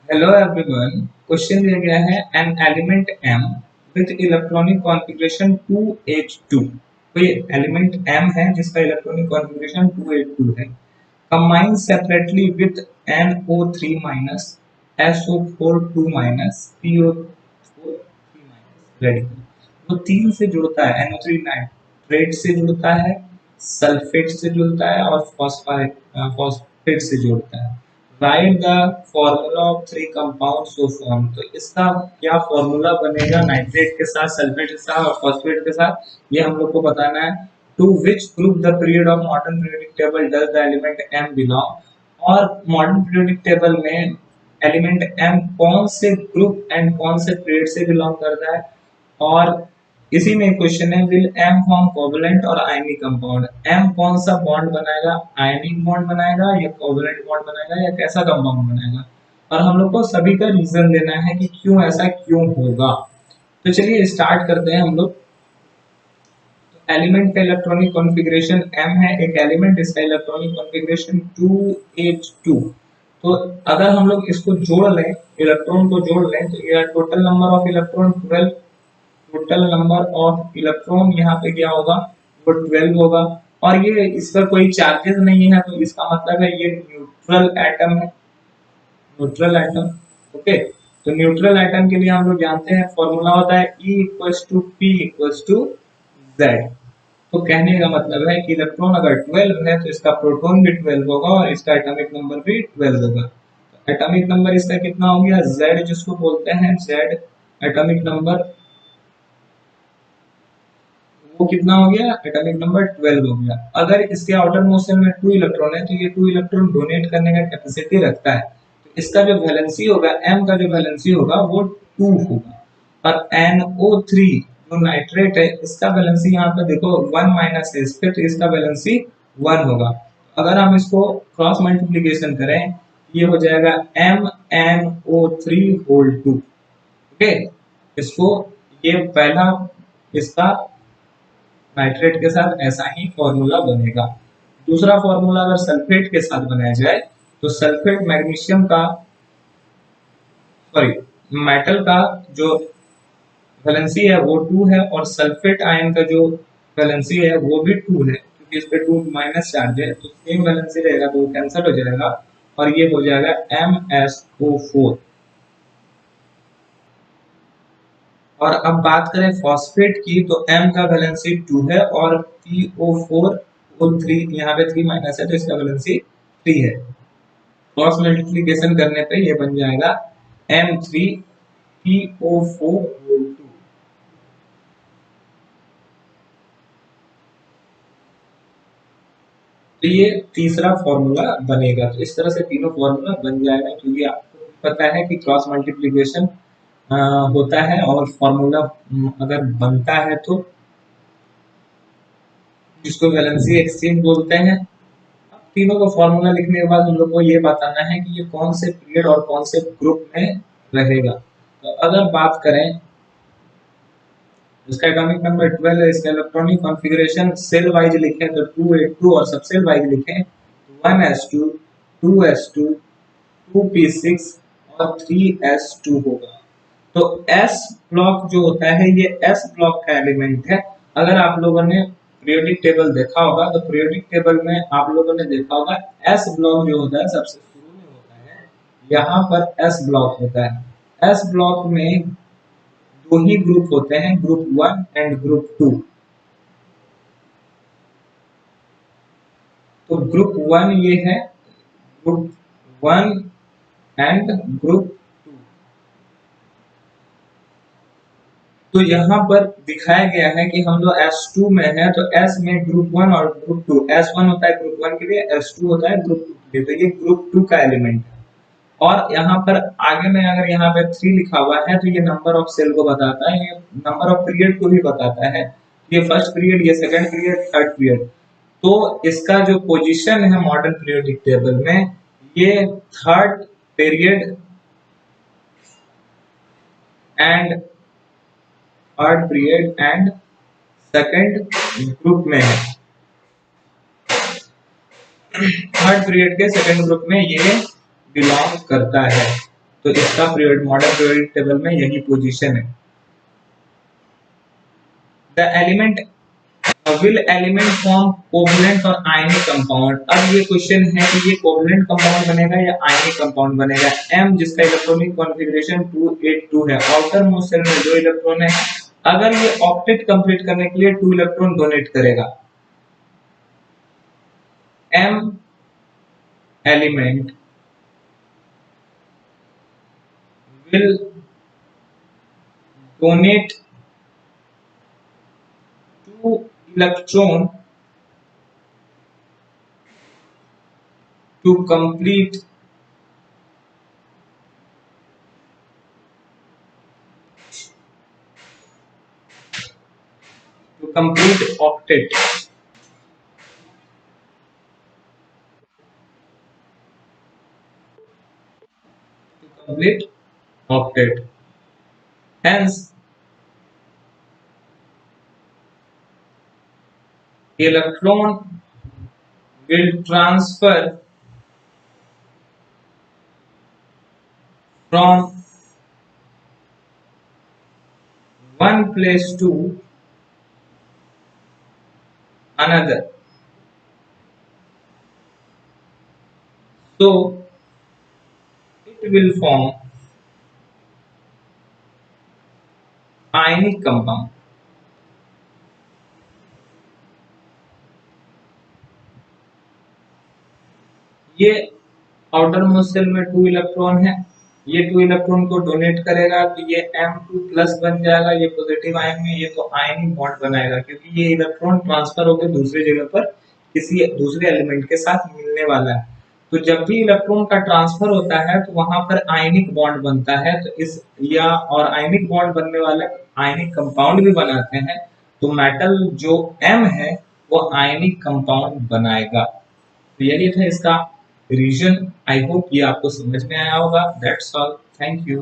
Hello everyone, question दिया गया है an element m with electronic configuration 2h2। कोई एलिमेंट m है जिसका इलेक्ट्रॉनिक कॉन्फ़िगरेशन 2h2 है। Combine separately with NO3 minus SO4 2 minus PO4 3 minus radical. वो तीन से जुड़ता है, NO3 नाइट्रेट से जुड़ता है, सल्फेट से जुड़ता है और फॉस्फेट से जुड़ता है। Right the formula of three compound so form. तो इसका क्या फॉर्मूला बनेगा नाइट्रेट के साथ, सल्फेट के साथ और फॉस्फेट के साथ, ये हम लोग को बताना है। To which group the period of modern periodic table does the element m belong. और मॉडर्न पीरियोडिक टेबल में एलिमेंट m कौन से ग्रुप एंड कौन से पीरियड से बिलोंग करता है। और इसी में क्वेश्चन है, विल m फॉर्म कोवलेंट और आयनिक कंपाउंड। m कौन सा बॉन्ड बनाएगा, आयनिक बॉन्ड बनाएगा या कोवलेंट बॉन्ड बनाएगा या कैसा कंपाउंड बनाएगा। और हम लोग को सभी का रीजन देना है कि क्यों ऐसा क्यों होगा। तो चलिए स्टार्ट करते हैं हम लोग। एलिमेंट का इलेक्ट्रॉनिक कॉन्फ़िगरेशन m है, एक एलिमेंट, इसका इलेक्ट्रॉनिक कॉन्फ़िगरेशन 2h2। तो अगर हम लोग इसको जोड़ लें, इलेक्ट्रॉन को जोड़ लें, तो ये total number of electron 12। Total number of electron यहाँ पे क्या होगा, वो 12 होगा। और ये इस पर कोई चार्जेस नहीं है, तो इसका मतलब है ये न्यूट्रल एटम है, न्यूट्रल एटम। ओके, तो न्यूट्रल एटम के लिए हम लोग जानते हैं फॉर्मूला होता है E equals to P equals to Z। तो कहने का मतलब है कि इलेक्ट्रॉन अगर 12 है तो इसका प्रोटॉन भी 12 होगा और इसका एटॉमिक नंबर भी 12 होगा। एटॉमिक नंबर इसका कितना हो गया, Z जिसको बोलते हैं, Z एटॉमिक नंबर वो कितना हो गया, एटॉमिक नंबर 12 हो गया। अगर इसके आउटर मोस्ट शेल में 2 इलेक्ट्रॉन है तो ये 2 इलेक्ट्रॉन डोनेट करने का कैपेसिटी रखता है। तो इसका जो वैलेंसी होगा, m का जो वैलेंसी होगा वो 2 होगा। और NO3 जो नाइट्रेट है, इसका वैलेंसी यहाँ पे देखो 1 माइनस है इस पे, तो इसका वैलेंसी 1 होगा। अगर हम इसको क्रॉस मल्टीप्लीकेशन करें, ये हो जाएगा MnO3 होल 2। ओके, इसको ये पहला इसका नाइट्रेट के साथ ऐसा ही फॉर्मूला बनेगा। दूसरा फॉर्मूला अगर सल्फेट के साथ बनाया जाए, तो सल्फेट मैग्नीशियम का, सॉरी, मेटल का जो वैलेंसी है वो 2 है और सल्फेट आयन का जो वैलेंसी है वो भी 2 है, क्योंकि इस पे 2 माइनस चार्ज है, तो सेम वैलेंसी रहेगा तो वो कैंसिल हो जाएगा और ये हो जाएगा MsO4। और अब बात करें फॉस्फेट की, तो M का वैलेंसी 2 है और PO4 होल 3, यहाँ पे 3 माइनस है तो इसका वैलेंसी 3 है। क्रॉस मल्टीप्लिकेशन करने पे ये बन जाएगा M3PO4 होल 2। तो ये तीसरा फॉर्मूला बनेगा। तो इस तरह से तीनों फॉर्मूला बन जाएगा, क्योंकि आपको पता है कि क्रॉस मल्टीप्लिकेशन होता है और फॉर्मूला अगर बनता है तो जिसको वैलेंसी एक्सचेंज बोलते हैं। अब तीनों का फॉर्मूला लिखने के बाद हम लोग को ये बताना है कि ये कौन से पीरियड और कौन से ग्रुप में रहेगा। तो अगर बात करें, इसका एटॉमिक नंबर 12 है, इसका इलेक्ट्रॉनिक कॉन्फ़िगरेशन सेल वाइज लिखें तो 282 और सब सेल वाइज लिखें तो 1s2 2s2 2p6 और 3s2 होगा। तो s ब्लॉक जो होता है ये s ब्लॉक का एलिमेंट है। अगर आप लोगों ने पीरियोडिक टेबल देखा होगा तो पीरियोडिक टेबल में आप लोगों ने देखा होगा s ब्लॉक जो होता है सबसे शुरू में होता है, यहाँ पर s ब्लॉक होता है। s ब्लॉक में दो ही ग्रुप होते हैं, ग्रुप 1 एंड ग्रुप 2। तो ग्रुप 1 ये है, ग्रुप 1 एंड ग्रुप 2। तो यहाँ पर दिखाया गया है कि हम लोग S2 में है, तो S में ग्रुप 1 और ग्रुप 2, S1 होता है ग्रुप 1 के लिए, S2 होता है ग्रुप 2 के लिए, तो ये ग्रुप 2 का एलिमेंट है। और यहाँ पर आगे में अगर यहाँ पे 3 लिखा हुआ है तो ये नंबर ऑफ सेल को बताता है, ये नंबर ऑफ पीरियड को भी बताता है। ये फर्स्ट पीरियड, ये सेकंड पीरियड, थर्ड पीरियड। तो इसका जो पोजीशन है मॉडर्न पीरियोडिक टेबल में, ये third period and third period and second group में है। थर्ड पीरियड के सेकंड ग्रुप में ये बिलोंग करता है। तो इसका पीरियड मॉडर्न पीरियोडिक टेबल में यही पोजीशन है। The element will element form covalent और आयनिक कंपाउंड। अब ये क्वेश्चन है कि ये कोवलेंट कंपाउंड बनेगा या आयनिक कंपाउंड बनेगा। एम जिसका इलेक्ट्रॉनिक कॉन्फ़िगरेशन 282 है, आउटर मोस्ट शेल में 2 इलेक्ट्रॉन है, अगर ये ऑक्टेट कंप्लीट करने के लिए 2 इलेक्ट्रॉन डोनेट करेगा। M element will donate 2 electron to complete octet. To complete octet. Hence, the electron will transfer from one place to another. So, it will form ionic compound. ये outer most shell में 2 electron है, ये 2 electron को donate करेगा तो ये M2 plus बन जाएगा, ये पॉजिटिव आयन में, ये तो आयनिक बॉन्ड बनाएगा क्योंकि ये इलेक्ट्रॉन ट्रांसफर होकर दूसरी जगह पर किसी दूसरे एलिमेंट के साथ मिलने वाला है। तो जब भी इलेक्ट्रॉन का ट्रांसफर होता है तो वहां पर आयनिक बॉन्ड बनता है, तो इस या और आयनिक बॉन्ड बनने वाले आयनिक कंपाउंड भी बनाते हैं। तो मेटल जो M है वो आयनिक कंपाउंड बनाएगा। तो यही था इसका रीजन। आई होप ये आपको समझ में आया होगा। That's all, thank you.